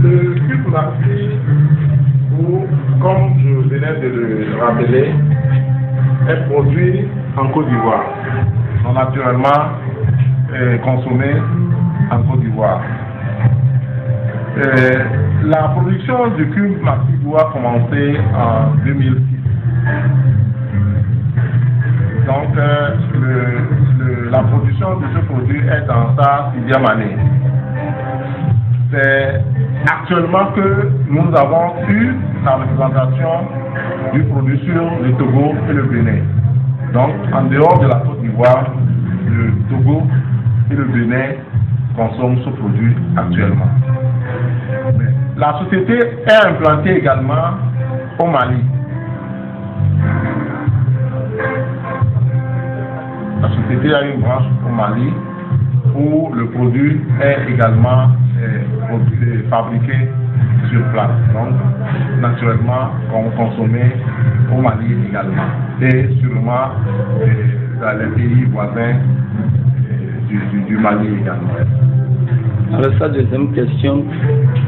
Le cube Maxi, comme je venais de le rappeler, est produit en Côte d'Ivoire. Donc naturellement consommé en Côte d'Ivoire. La production du cube Maxi doit commencer en 2006. Donc la production de ce produit est dans sa 6e année. C'est actuellement que nous avons eu la représentation du produit sur le Togo et le Bénin. Donc en dehors de la Côte d'Ivoire, le Togo et le Bénin consomment ce produit actuellement. Mais la société est implantée également au Mali. La société a une branche au Mali où le produit est également fabriqué sur place. Donc, naturellement, consommé au Mali également. Et sûrement dans les pays voisins du Mali également. Alors, sa deuxième question,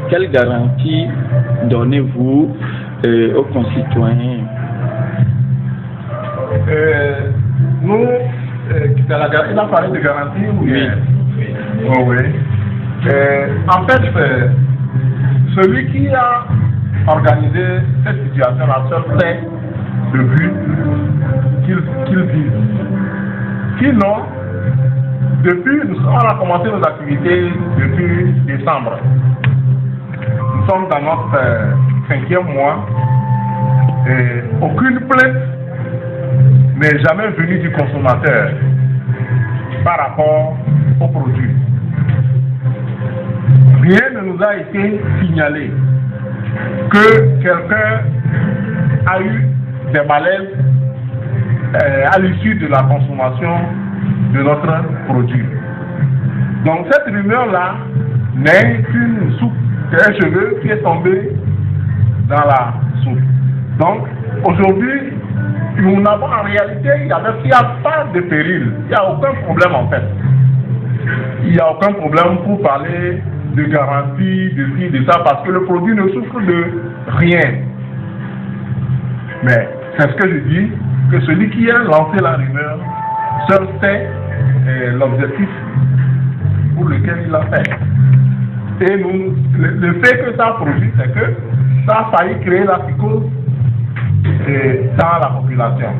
quelle garantie donnez-vous aux concitoyens? Nous, il a parlé de garantie ou oui. Oh, oui. En fait, celui qui a organisé cette situation-là seul sait le but qu'il vise. Sinon, on a commencé nos activités depuis décembre. Nous sommes dans notre 5e mois et aucune plainte n'est jamais venue du consommateur par rapport au produit. Rien ne nous a été signalé que quelqu'un a eu des malaises à l'issue de la consommation de notre produit. Donc cette rumeur-là n'est qu'une soupe, c'est un cheveu qui est tombé dans la soupe. Donc aujourd'hui, nous n'avons en réalité, il n'y a pas de péril, il n'y a aucun problème en fait. Il n'y a aucun problème pour parler de garantie, de ci, de ça, parce que le produit ne souffre de rien. Mais c'est ce que je dis, que celui qui a lancé la rumeur, seul sait l'objectif pour lequel il l'a fait. Et le fait que ça a produit, c'est que ça a failli créer la psychose dans la population.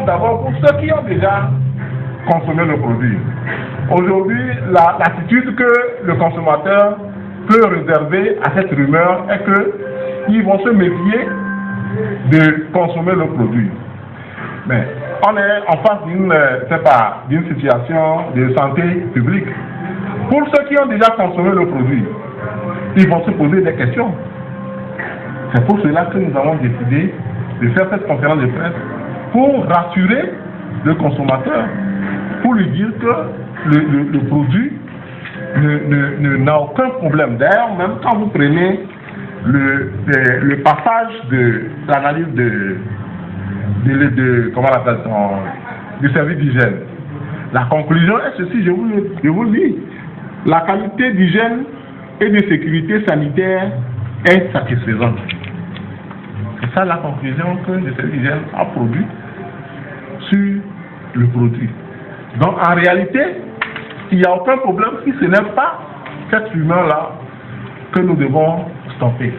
D'abord, pour ceux qui ont déjà consommé le produit. Aujourd'hui, l'attitude que le consommateur peut réserver à cette rumeur est qu'ils vont se méfier de consommer le produit. Mais on est en face d'une situation de santé publique. Pour ceux qui ont déjà consommé le produit, ils vont se poser des questions. C'est pour cela que nous avons décidé de faire cette conférence de presse pour rassurer le consommateur, pour lui dire que le produit n'a aucun problème. D'ailleurs, même quand vous prenez le passage de l'analyse comment on appelle ça, du service d'hygiène, la conclusion est ceci, je vous le dis. La qualité d'hygiène et de sécurité sanitaire est satisfaisante. C'est ça la conclusion que le service d'hygiène a produit sur le produit. Donc en réalité, il n'y a aucun problème si ce n'est pas cette rumeur-là que nous devons stopper.